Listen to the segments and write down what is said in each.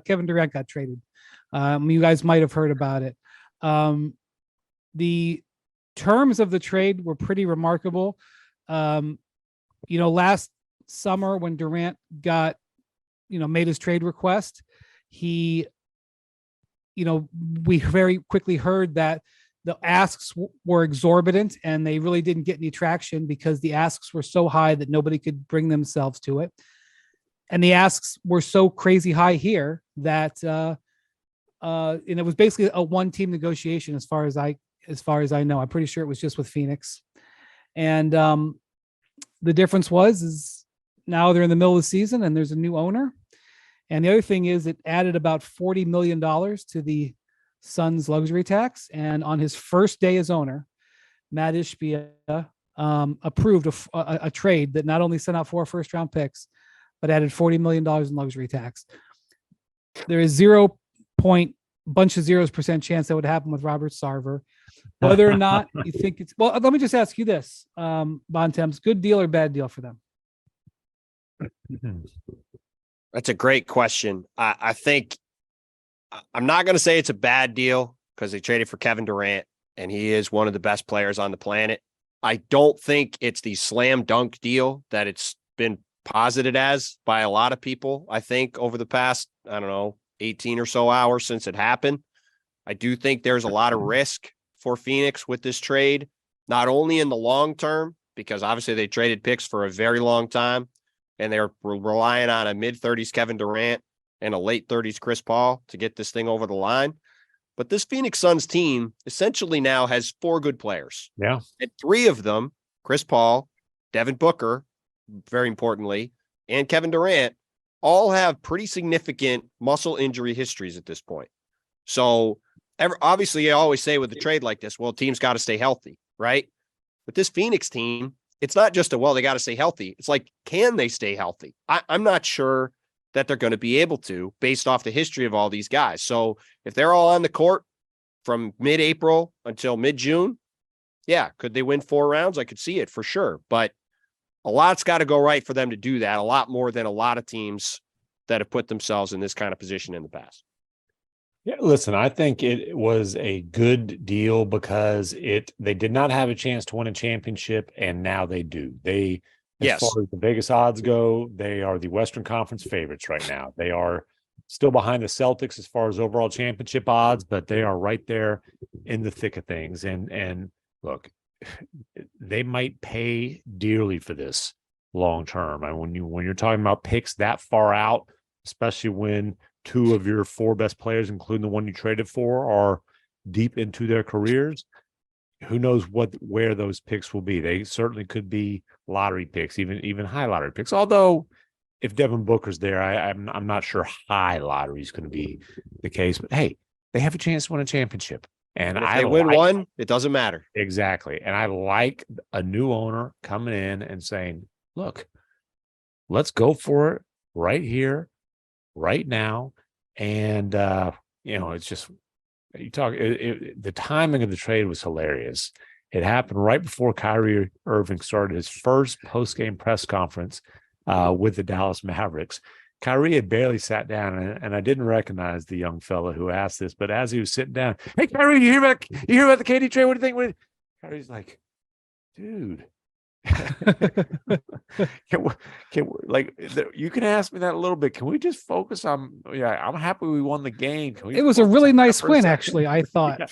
Kevin Durant got traded. You guys might have heard about it. The terms of the trade were pretty remarkable. Last summer when Durant got, made his trade request, we very quickly heard that the asks were exorbitant and they really didn't get any traction because the asks were so high that nobody could bring themselves to it. And the asks were so crazy high here that, and it was basically a one-team negotiation as far as I know. I'm pretty sure it was just with Phoenix. And the difference is now they're in the middle of the season and there's a new owner. And the other thing is it added about $40 million to the Suns luxury tax. And on his first day as owner, Matt Ishbia approved a trade that not only sent out 4 first-round picks, but added $40 million in luxury tax. There is bunch of 0% chance that would happen with Robert Sarver. Whether or not you think it's, well, let me just ask you this, Bontemps, good deal or bad deal for them? That's a great question. I think I'm not going to say it's a bad deal because they traded for Kevin Durant and he is one of the best players on the planet. I don't think it's the slam dunk deal that it's been posited as by a lot of people. I think over the past, 18 or so hours since it happened, I do think there's a lot of risk for Phoenix with this trade, not only in the long term, because obviously they traded picks for a very long time and they're relying on a mid-30s Kevin Durant and a late 30s Chris Paul to get this thing over the line. But this Phoenix Suns team essentially now has 4 good players. Yeah. And 3 of them, Chris Paul, Devin Booker, very importantly, and Kevin Durant, all have pretty significant muscle injury histories at this point. So obviously, I always say with a trade like this, well, teams got to stay healthy, right? But this Phoenix team, it's not just they got to stay healthy. It's like, can they stay healthy? I'm not sure that they're going to be able to based off the history of all these guys. So if they're all on the court from mid-April until mid-June, yeah, could they win 4 rounds? I could see it for sure. But a lot's got to go right for them to do that, a lot more than a lot of teams that have put themselves in this kind of position in the past. Yeah, listen, I think it was a good deal because they did not have a chance to win a championship, and now they do. As far as the Vegas odds go, they are the Western Conference favorites right now. They are still behind the Celtics as far as overall championship odds, but they are right there in the thick of things. And look, they might pay dearly for this long term. And when you're talking about picks that far out, especially when 2 of your 4 best players, including the one you traded for, are deep into their careers, who knows where those picks will be. They certainly could be lottery picks, even high lottery picks. Although if Devin Booker's there, I'm not sure high lottery is going to be the case. But hey, they have a chance to win a championship. And if they win one, it doesn't matter. Exactly. And I like a new owner coming in and saying, look, let's go for it right here, right now. And, it's just, the timing of the trade was hilarious. It happened right before Kyrie Irving started his first post-game press conference with the Dallas Mavericks. Kyrie had barely sat down, and I didn't recognize the young fella who asked this, but as he was sitting down, hey, Kyrie, you hear about the KD trade? What do you think? Kyrie's like, dude, you can ask me that a little bit. Can we just focus on, I'm happy we won the game. It was a really nice win, actually, I thought,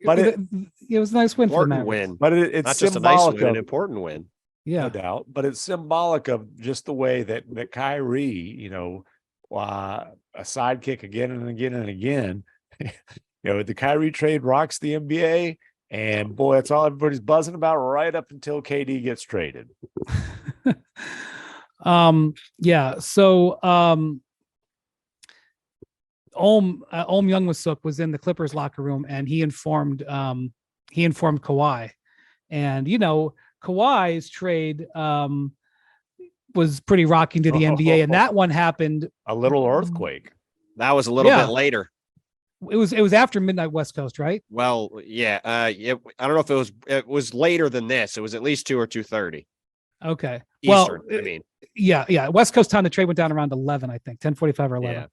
but it was a nice win for them. Win. But it's not just a nice win, an important win. Yeah, no doubt. But it's symbolic of just the way that Kyrie, a sidekick again and again and again. The Kyrie trade rocks the NBA, and boy, that's all everybody's buzzing about right up until KD gets traded. Yeah. So, Ohm Youngmisuk was in the Clippers locker room, and he informed Kawhi, and Kawhi's trade was pretty rocking to the NBA, and that one happened a little earthquake. That was a little bit later. It was after midnight West Coast, right? Well, yeah. I don't know if it was later than this. It was at least 2 or 2:30. Okay. Eastern, I mean, Yeah. West Coast time, the trade went down around 11, I think, 10:45 or 11.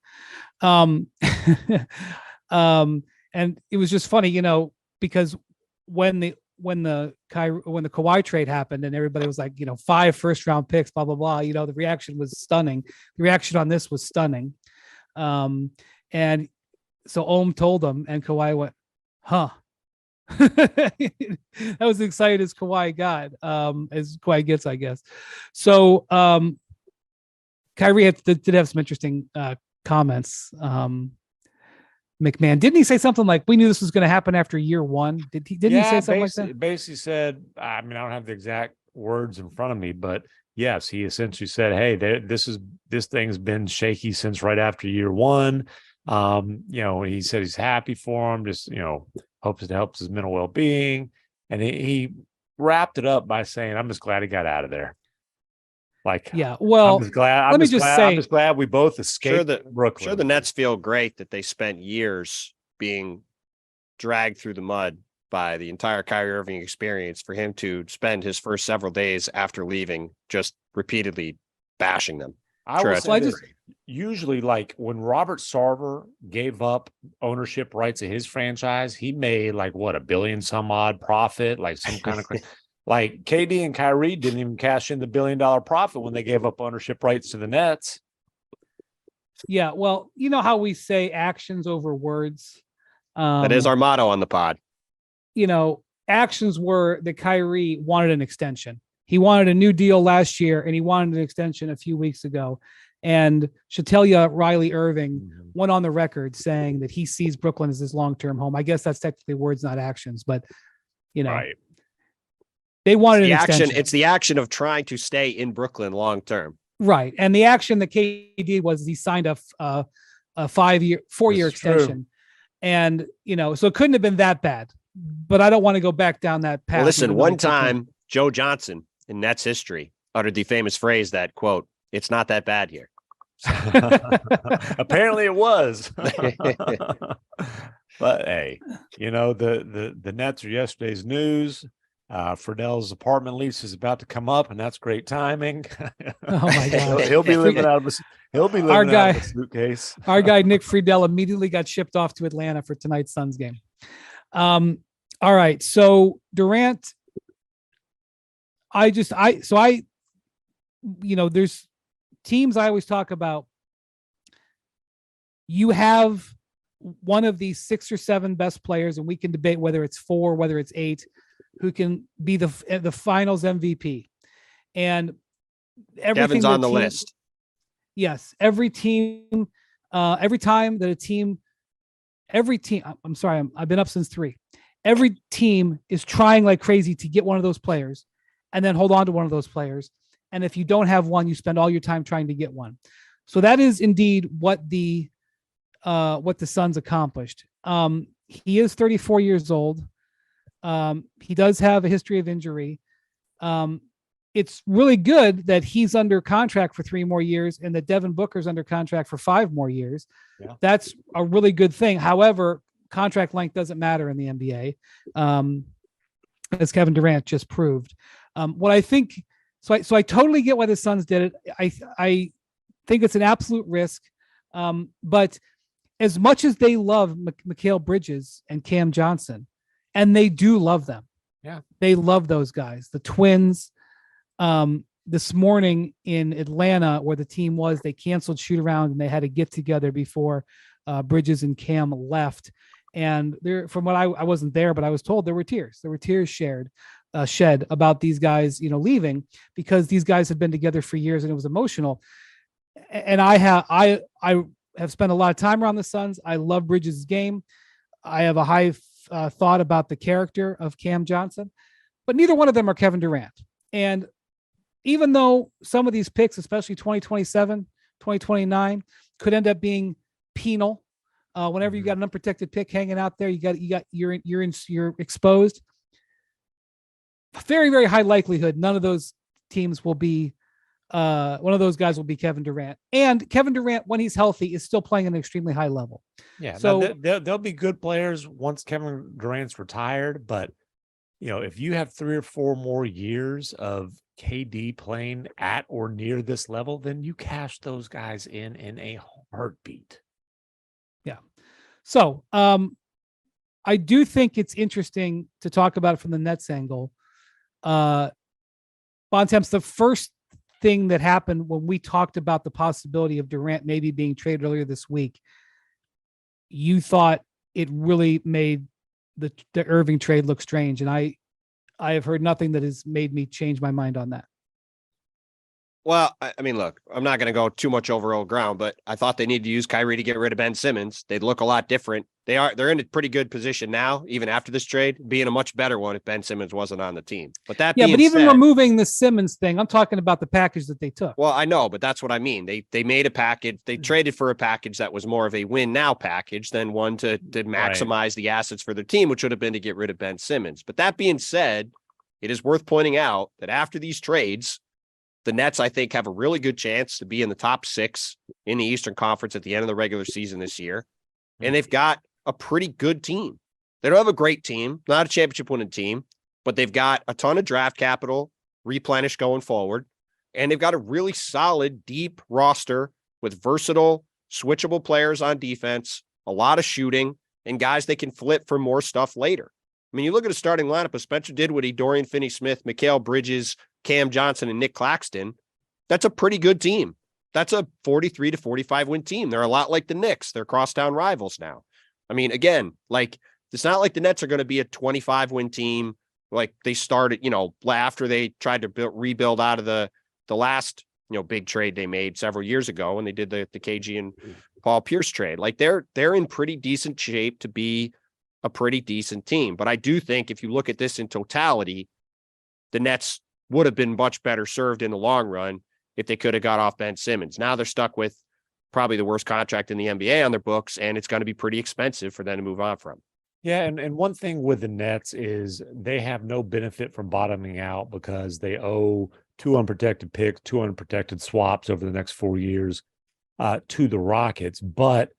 Yeah. And it was just funny, because when the Kawhi trade happened and everybody was like, 5 first-round picks, blah blah blah. The reaction was stunning. The reaction on this was stunning. And so Ohm told him, and Kawhi went, "Huh." That was as excited as Kawhi got, as Kawhi gets, I guess. So Kyrie did have some interesting comments. MacMahon, didn't he say something like, "We knew this was going to happen after year one"? Didn't he say something like that? Basically said, I mean, I don't have the exact words in front of me, but yes, he essentially said, "Hey, this thing's been shaky since right after year one." He said he's happy for him, just hopes it helps his mental well-being, and he wrapped it up by saying, "I'm just glad he got out of there." Like, yeah, well, I'm just glad we both escaped Brooklyn. Sure, the Nets feel great that they spent years being dragged through the mud by the entire Kyrie Irving experience for him to spend his first several days after leaving just repeatedly bashing them. Usually, like when Robert Sarver gave up ownership rights of his franchise, he made like $1 billion some odd profit, like some kind of like KD and Kyrie didn't even cash in the $1 billion profit when they gave up ownership rights to the Nets. Yeah, well, you know how we say actions over words. That is our motto on the pod. Actions were that Kyrie wanted an extension. He wanted a new deal last year, and he wanted an extension a few weeks ago. And Shatelia Riley Irving went on the record saying that he sees Brooklyn as his long-term home. I guess that's technically words, not actions, but right. They wanted an extension. It's the action of trying to stay in Brooklyn long-term. Right. And the action that KD was he signed a 4-year extension. True. And, so it couldn't have been that bad, but I don't want to go back down that path. Well, listen, one time Joe Johnson in Nets history uttered the famous phrase that, quote, "It's not that bad here." Apparently it was. But hey, the Nets are yesterday's news. Friedell's apartment lease is about to come up, and that's great timing. Oh my God. he'll be living out of a suitcase. Our guy Nick Friedell immediately got shipped off to Atlanta for tonight's Suns game. All right. So Durant, there's teams I always talk about. You have one of these 6 or 7 best players, and we can debate whether it's 4, whether it's 8, who can be the finals MVP. And Kevin's on the list. Yes. Every team, every time that I'm sorry, I've been up since 3. Every team is trying like crazy to get one of those players and then hold on to one of those players. And if you don't have one, you spend all your time trying to get one. So that is indeed what the Suns accomplished. He is 34 years old. He does have a history of injury. It's really good that he's under contract for 3 more years and that Devin Booker's under contract for 5 more years. Yeah. That's a really good thing. However, contract length doesn't matter in the NBA, as Kevin Durant just proved. What I think, so I totally get why the Suns did it. I think it's an absolute risk. But as much as they love Mikal Bridges and Cam Johnson, and they do love them. Yeah. They love those guys. The Twins, this morning in Atlanta where the team was, they canceled shoot around and they had to get together before Bridges and Cam left. And there, from what I wasn't there, but I was told there were tears shed about these guys, leaving because these guys had been together for years and it was emotional. And I have spent a lot of time around the Suns. I love Bridges' game. I have a high thought about the character of Cam Johnson, but neither one of them are Kevin Durant. And even though some of these picks, especially 2027, 2029, could end up being penal, whenever you got an unprotected pick hanging out there, you're exposed. Very, very high likelihood none of those teams will be one of those guys will be Kevin Durant. And Kevin Durant, when he's healthy, is still playing at an extremely high level. Yeah. So they'll be good players once Kevin Durant's retired, but if you have 3 or 4 more years of KD playing at or near this level, then you cash those guys in a heartbeat. Yeah. So I do think it's interesting to talk about it from the Nets angle. Bontemps, the first thing that happened when we talked about the possibility of Durant maybe being traded earlier this week, you thought it really made the Irving trade look strange. And I have heard nothing that has made me change my mind on that. Well, I mean, look, I'm not going to go too much over old ground, but I thought they needed to use Kyrie to get rid of Ben Simmons. They'd look a lot different. They're in a pretty good position now, even after this trade, being a much better one if Ben Simmons wasn't on the team. But that being even said, removing the Simmons thing, I'm talking about the package that they took. Well, I know, but that's what I mean. They made a package. They traded for a package that was more of a win now package than one to maximize the assets for their team, which would have been to get rid of Ben Simmons. But that being said, it is worth pointing out that after these trades, the Nets, I think, have a really good chance to be in the top 6 in the Eastern Conference at the end of the regular season this year. And they've got a pretty good team. They don't have a great team, not a championship winning team, but they've got a ton of draft capital replenished going forward. And they've got a really solid, deep roster with versatile, switchable players on defense, a lot of shooting, and guys they can flip for more stuff later. I mean, you look at a starting lineup of Spencer Dinwiddie, Dorian Finney-Smith, Mikal Bridges, Cam Johnson, and Nick Claxton. That's a pretty good team. That's a 43 to 45 win team. They're a lot like the Knicks. They're crosstown rivals now. I mean, again, like it's not like the Nets are going to be a 25 win team. Like they started, after they tried to rebuild out of the last, big trade they made several years ago when they did the KG and Paul Pierce trade. Like they're in pretty decent shape to be a pretty decent team. But I do think if you look at this in totality, the Nets would have been much better served in the long run if they could have got off Ben Simmons. Now they're stuck with probably the worst contract in the NBA on their books, and it's going to be pretty expensive for them to move on from. Yeah, and one thing with the Nets is they have no benefit from bottoming out because they owe 2 unprotected picks, 2 unprotected swaps over the next 4 years to the Rockets, but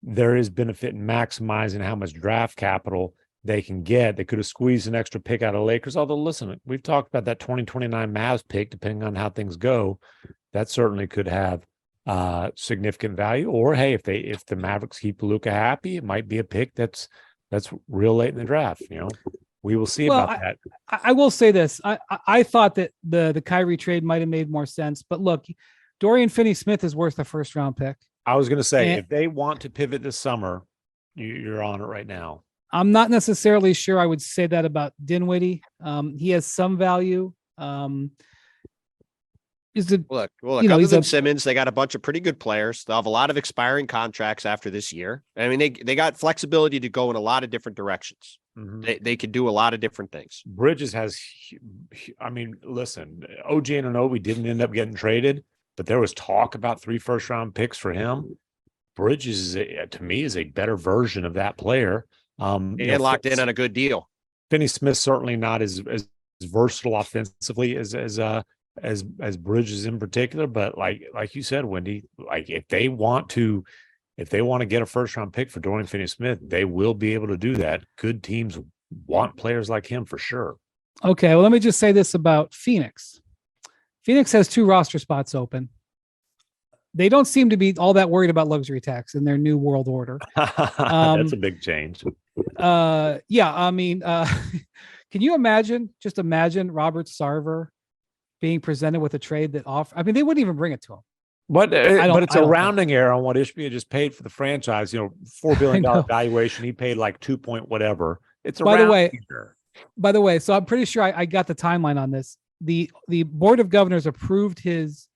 there is benefit in maximizing how much draft capital they can get. They could have squeezed an extra pick out of Lakers. Although, listen, we've talked about that 2029 Mavs pick, depending on how things go, that certainly could have significant value. Or hey, if the Mavericks keep Luka happy, it might be a pick that's real late in the draft. We will see about that. I will say this: I thought that the Kyrie trade might have made more sense, but look, Dorian Finney-Smith is worth a first-round pick. I was going to say, if they want to pivot this summer, you're on it right now. I'm not necessarily sure I would say that about Dinwiddie. He has some value. Look, other than Simmons, they got a bunch of pretty good players. They'll have a lot of expiring contracts after this year. I mean, they got flexibility to go in a lot of different directions. Mm-hmm. They could do a lot of different things. Bridges has, listen, OG Anunoby didn't end up getting traded, but there was talk about 3 first-round picks for him. Bridges, to me, is a better version of that player. And locked in on a good deal. Finney-Smith certainly not as versatile offensively as Bridges in particular, but like you said, Wendy, like if they want to get a first round pick for Dorian Finney-Smith, they will be able to do that. Good teams want players like him for sure. Okay, well, let me just say this about Phoenix. Phoenix has 2 roster spots open. They don't seem to be all that worried about luxury tax in their new world order. That's a big change. Yeah, I mean, can you imagine Robert Sarver being presented with a trade that they wouldn't even bring it to him. But it's a rounding error on what Ishbia just paid for the franchise. $4 billion valuation. He paid like 2 point whatever. It's a rounding error. By the way, so I'm pretty sure I got the timeline on this. The board of governors approved his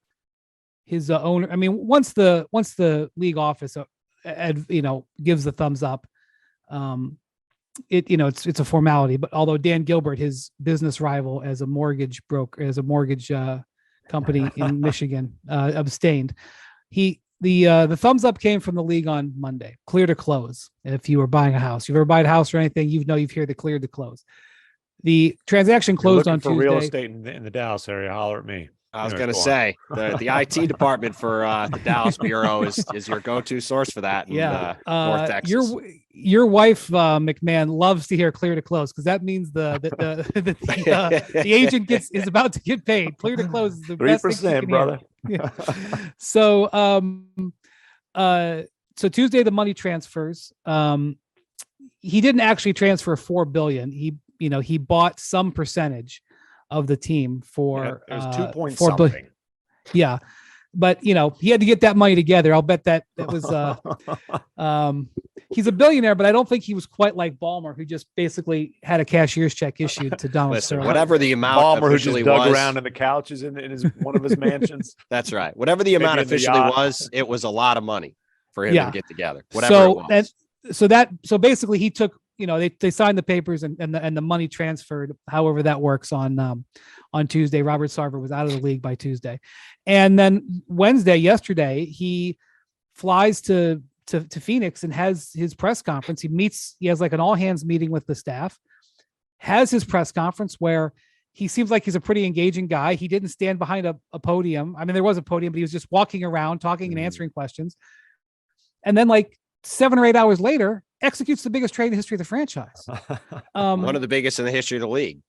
owner. I mean, once the league office gives the thumbs up, it's a formality. But although Dan Gilbert, his business rival as a mortgage broker, as a mortgage company in Michigan, abstained, the thumbs up came from the league on Monday, clear to close. If you were buying a house, you've ever bought a house or anything, you've heard the clear to close. The transaction closed on Tuesday. Real estate in the Dallas area, holler at me. I was going to say the IT department for the Dallas bureau is your go-to source for that. In, North Texas. your wife, MacMahon, loves to hear clear to close because that means the agent is about to get paid. Clear to close is the best thing you can brother. Hear. Yeah. So Tuesday the money transfers. He didn't actually transfer $4 billion. He bought some percentage of the team for it was 2 point $4 billion. something. Yeah. But he had to get that money together. I'll bet that was he's a billionaire, but I don't think he was quite like Ballmer, who just basically had a cashier's check issued to Donald Sterling. Whatever the amount Ballmer, who just dug was, around in the couches in his one of his mansions. That's right. Whatever the amount officially was, it was a lot of money for him to get together. Whatever it was. So basically he took, they signed the papers and the money transferred, however that works on Tuesday. Robert Sarver was out of the league by Tuesday. And then yesterday, he flies to Phoenix and has his press conference. He has like an all hands meeting with the staff, has his press conference where he seems like he's a pretty engaging guy. He didn't stand behind a podium. I mean, there was a podium, but he was just walking around, talking and answering questions. And then like 7 or 8 hours later, executes the biggest trade in the history of the franchise. One of the biggest in the history of the league.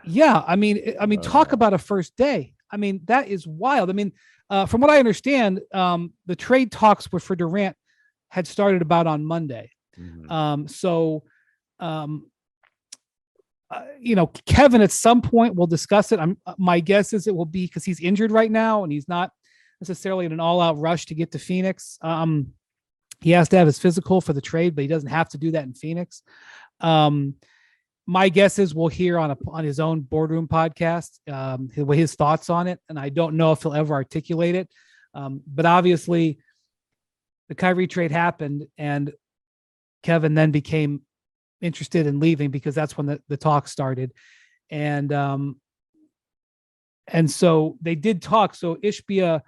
Yeah. I mean, talk about a first day. I mean, that is wild. I mean, from what I understand, the trade talks for Durant had started about on Monday. Mm-hmm. Kevin at some point will discuss it. My guess is it will be because he's injured right now and he's not necessarily in an all-out rush to get to Phoenix. He has to have his physical for the trade, but he doesn't have to do that in Phoenix. My guess is we'll hear on his own boardroom podcast his thoughts on it, and I don't know if he'll ever articulate it. But obviously, the Kyrie trade happened, and Kevin then became interested in leaving because that's when the talk started, and so they did talk. So Ishbia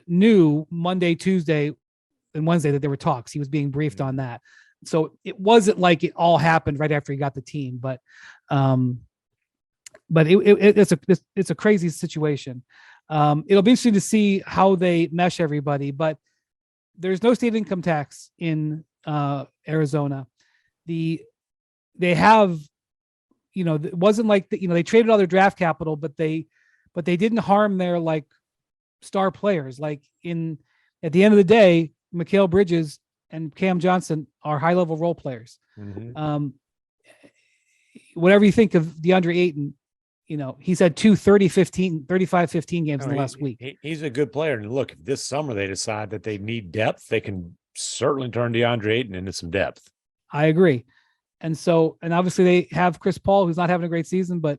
knew Monday, Tuesday, and Wednesday that there were talks. He was being briefed on that. So it wasn't like it all happened right after he got the team, but it's a crazy situation. It'll be interesting to see how they mesh everybody, but there's no state income tax in Arizona. They have, it wasn't like they traded all their draft capital, but they didn't harm their like star players. Like at the end of the day, Mikal Bridges and Cam Johnson are high-level role players. Mm-hmm. Whatever you think of DeAndre Ayton, he's had 35-15 games in the last week. He's a good player. And look, if this summer they decide that they need depth, they can certainly turn DeAndre Ayton into some depth. I agree. And obviously they have Chris Paul, who's not having a great season, but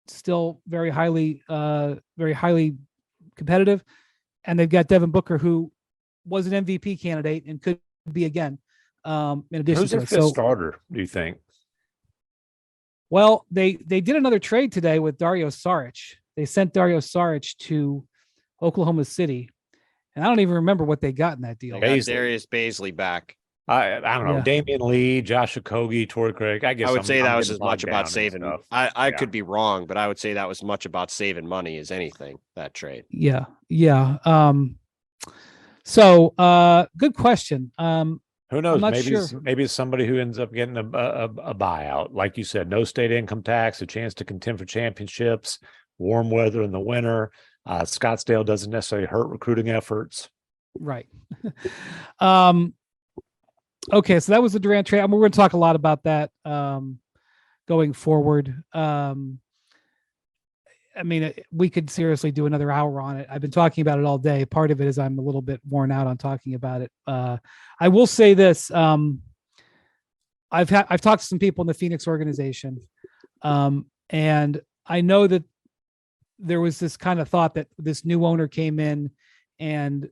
still very highly competitive. And they've got Devin Booker, who was an MVP candidate and could be again. In addition, who's their fifth starter, do you think? Well, they did another trade today with Dario Saric. They sent Dario Saric to Oklahoma City, and I don't even remember what they got in that deal. They got Darius Baisley back. I don't know. Yeah. Damian Lee, Josh Okogie, Torrey Craig. I guess I would say that was as much about saving. I could be wrong, but I would say that was much about saving money as anything, that trade. Yeah. So good question. Who knows? Maybe it's somebody who ends up getting a buyout. Like you said, no state income tax, a chance to contend for championships, warm weather in the winter. Scottsdale doesn't necessarily hurt recruiting efforts. Right. Okay, so that was the Durant trade. We're going to talk a lot about that going forward. We could seriously do another hour on it. I've been talking about it all day. Part of it is I'm a little bit worn out on talking about it. I will say this. I've talked to some people in the Phoenix organization, and I know that there was this kind of thought that this new owner came in and,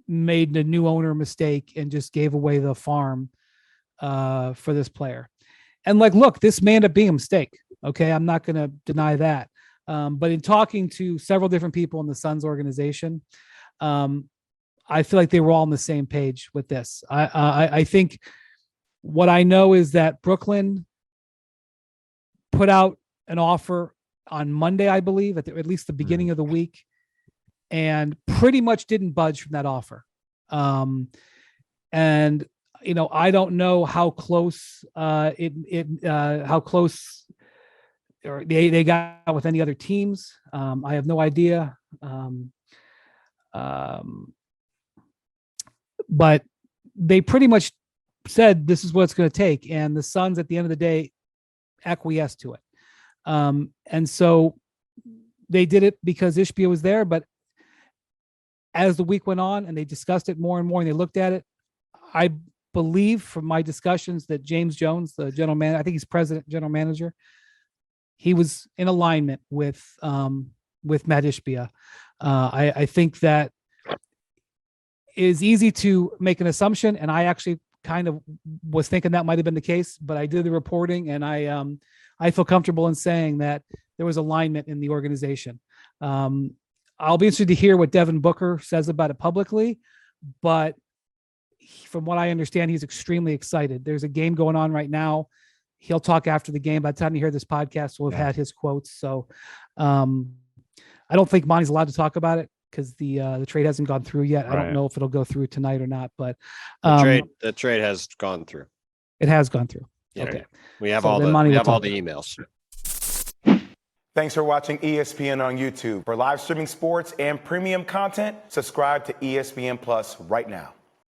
made the new owner a mistake and just gave away the farm for this player. And look, this may end up being a mistake. Okay. I'm not going to deny that. But in talking to several different people in the Suns organization, I feel like they were all on the same page with this. I think what I know is that Brooklyn put out an offer on Monday, I believe, at least the beginning of the week, and pretty much didn't budge from that offer. And I don't know how close how close or they got with any other teams. I have no idea. But they pretty much said this is what it's going to take, and the Suns at the end of the day acquiesced to it. And so they did it because Ishbia was there. But as the week went on and they discussed it more and more and they looked at it, I believe from my discussions that James Jones, the general manager, I think he's president, general manager, he was in alignment with Matt Ishbia. I think that is easy to make an assumption, and I actually kind of was thinking that might have been the case, but I did the reporting, and I feel comfortable in saying that there was alignment in the organization. I'll be interested to hear what Devin Booker says about it publicly, but from what I understand, he's extremely excited. There's a game going on right now. He'll talk after the game. By the time you hear this podcast, we'll have had his quotes. So I don't think Monty's allowed to talk about it because the trade hasn't gone through yet. I don't know if it'll go through tonight or not, but the trade has gone through. It has gone through. Yeah, okay. We have So all then the Monty we will have all talk. the emails. Thanks for watching ESPN on YouTube. For live streaming sports and premium content, subscribe to ESPN Plus right now.